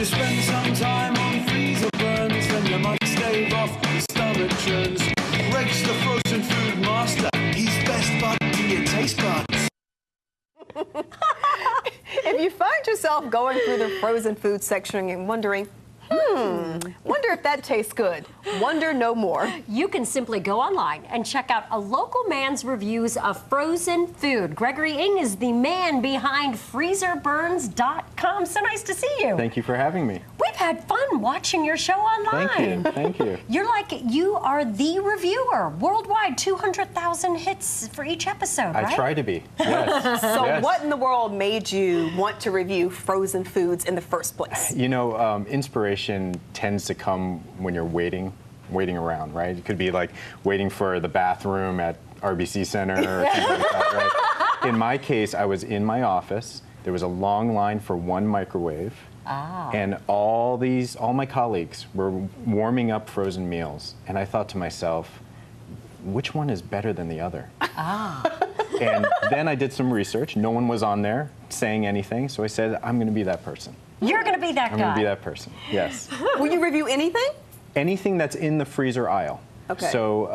to spend some time on Freezerburns, then you might stave off the stomach churns. Greg's the frozen food master. He's best bud to your taste buds. If you find yourself going through the frozen food section and wondering, wonder if that tastes good. Wonder no more. You can simply go online and check out a local man's reviews of frozen food. Gregory Ng is the man behind Freezerburns.com. So nice to see you. Thank you for having me. We've had fun watching your show online. Thank you. You are the reviewer. Worldwide, 200,000 hits for each episode, right? I try to be, yes. So Yes. what in the world made you want to review frozen foods in the first place? You know, inspiration tends to come when you're waiting around, right? It could be like waiting for the bathroom at RBC Center or something like that, right? In my case, I was in my office. There was a long line for one microwave. And all my colleagues were warming up frozen meals. And I thought to myself, which one is better than the other? And then I did some research. No one was on there saying anything. So I said, I'm going to be that person. You're going to be that guy. I'm going to be that person, yes. Will you review anything? Anything that's in the freezer aisle. Okay. So,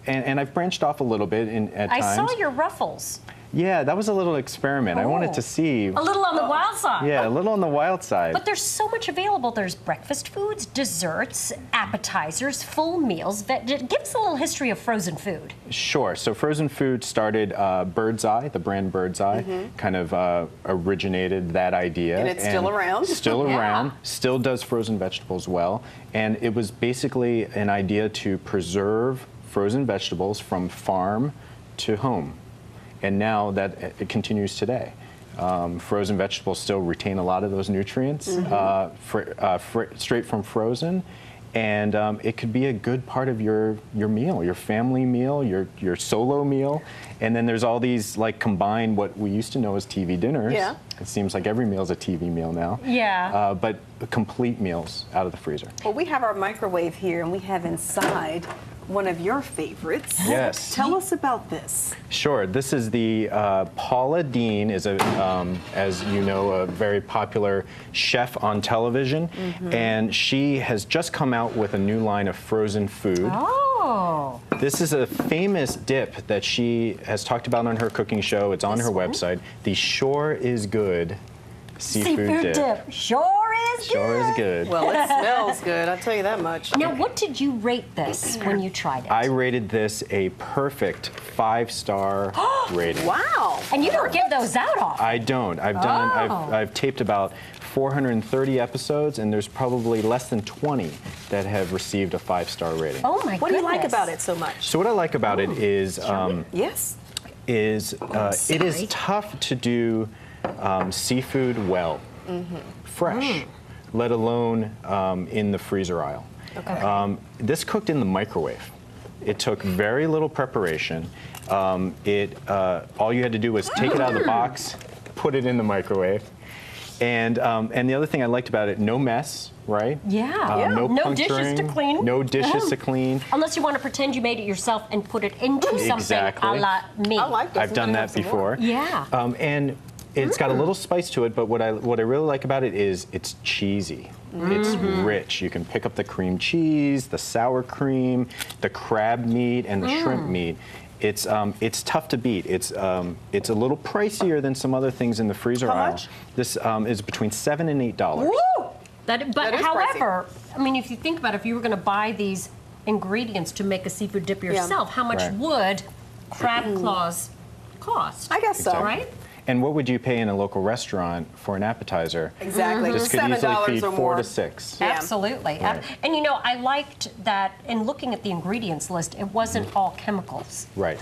and I've branched off a little bit at times. I saw your ruffles. Yeah, that was a little experiment. I wanted to see. A little on the wild side. Yeah, a little on the wild side. But there's so much available. There's breakfast foods, desserts, appetizers, full meals. Give us a little history of frozen food. Sure. So frozen food started Bird's Eye, the brand Bird's Eye, kind of originated that idea. And it's still around. Still around. Yeah. Still does frozen vegetables well. And it was basically an idea to preserve frozen vegetables from farm to home. And now that it continues today. Frozen vegetables still retain a lot of those nutrients straight from frozen. And it could be a good part of your meal, your family meal, your solo meal. And then there's all these like combined what we used to know as TV dinners. Yeah. It seems like every meal is a TV meal now. Yeah. But complete meals out of the freezer. Well, we have our microwave here, and we have inside one of your favorites. Yes. Tell us about this. Sure. This is the Paula Deen is as you know, a very popular chef on television, and she has just come out with a new line of frozen food. Oh. This is a famous dip that she has talked about on her cooking show. It's on her website. The Sure is Good seafood dip. Sure is good. Sure is good. Well, it smells good, I'll tell you that much. Now, what did you rate this when you tried it? I rated this a perfect 5-star rating. Wow. And you don't give those out often. I don't. I've taped about 430 episodes, and there's probably less than 20 that have received a 5-star rating. Oh my goodness. What do you like about it so much? So what I like about it is Yes. it is tough to do seafood well, fresh, let alone in the freezer aisle. Okay. This cooked in the microwave. It took very little preparation. All you had to do was take it out of the box, put it in the microwave, and the other thing I liked about it, no mess, right? Yeah. No No puncturing, dishes to clean. No dishes to clean. Unless you want to pretend you made it yourself and put it into something Exactly. a la me. I like this. I've done that before. Yeah. And it's got a little spice to it, but what I really like about it is it's cheesy. It's rich. You can pick up the cream cheese, the sour cream, the crab meat, and the shrimp meat. It's tough to beat. It's a little pricier than some other things in the freezer aisle. much? This is between $7 and $8. Woo! But is however, I mean, if you think about it, if you were going to buy these ingredients to make a seafood dip yourself, how much Right. would crab claws cost? I guess so. Exactly. Right? And what would you pay in a local restaurant for an appetizer? Exactly. This could easily $7 feed or 4 more. to 6. Yeah. Absolutely. Right. And you know, I liked that in looking at the ingredients list, it wasn't all chemicals. Right.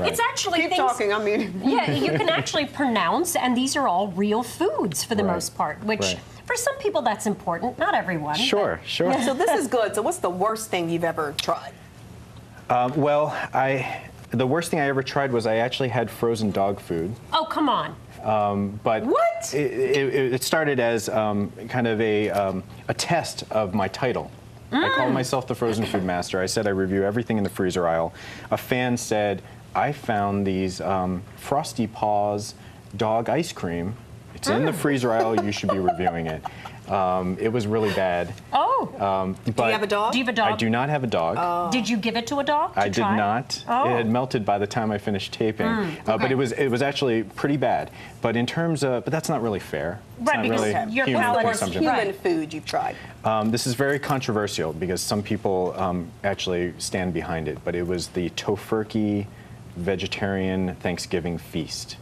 It's actually Keep things. talking, I mean. Yeah, you can actually pronounce, and these are all real foods for the Right. most part, which Right. for some people that's important, not everyone. Sure, sure. So this is good. So what's the worst thing you've ever tried? Well, the worst thing I ever tried was I actually had frozen dog food. Oh, come on. But What? it started as kind of a test of my title. I call myself the frozen food master. I said I review everything in the freezer aisle. A fan said, I found these Frosty Paws dog ice cream It's in the freezer aisle. You should be reviewing it. It was really bad. Oh. Do you have a dog? Do you have a dog? I do not have a dog. Did you give it to a dog? I did not. Oh. It had melted by the time I finished taping. But it was actually pretty bad. But in terms of, but that's not really fair. It's Right, not because really your human palate is consumption. human. Human food you've tried. This is very controversial because some people actually stand behind it. But it was the tofurkey vegetarian Thanksgiving feast.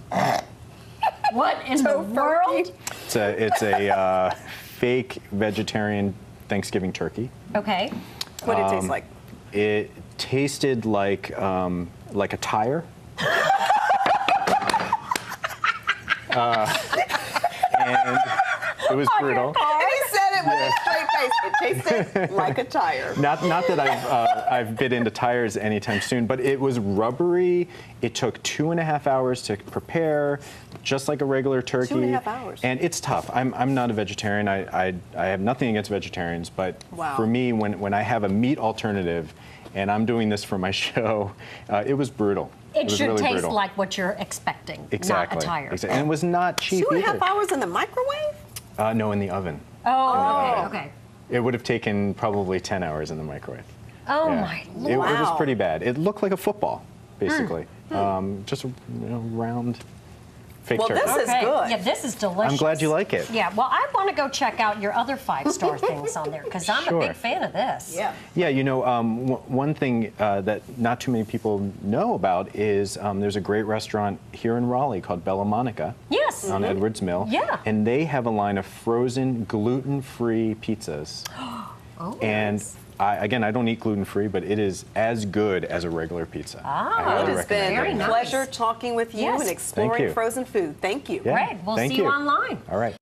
What in the world? It's a fake vegetarian Thanksgiving turkey. Okay. What did it taste like? It tasted like a tire. And it was brutal. And he said it with a straight face. It tasted like a tire. Not that I've bit into tires anytime soon, but it was rubbery. It took 2.5 hours to prepare, just like a regular turkey. 2.5 hours. And it's tough. I'm not a vegetarian. I have nothing against vegetarians, but Wow. for me, when I have a meat alternative, and I'm doing this for my show, it was brutal. It was should really taste brutal. like what you're expecting, Exactly. not a tire. Exactly. And it was not cheap 2.5 either. hours in the microwave? No, in the oven. Oh, okay. It would have taken probably 10 hours in the microwave. Oh Yeah. my It lord. Wow. was pretty bad. It looked like a football, basically. Just a round fake Well, turkey. this is Okay. good. Yeah, this is delicious. I'm glad you like it. Yeah, well, I want to go check out your other 5-star things on there because I'm a Sure. big fan of this. Yeah. Yeah, you know, one thing that not too many people know about is there's a great restaurant here in Raleigh called Bella Monica. Yes. On Edwards Mill. Yeah. And they have a line of frozen gluten-free pizzas. Oh, And I don't eat gluten-free, but it is as good as a regular pizza. I highly It has recommend been Very a nice. pleasure talking with you Yes. and exploring you. frozen food. Thank you. Yeah, Great. We'll thank see you online. All right.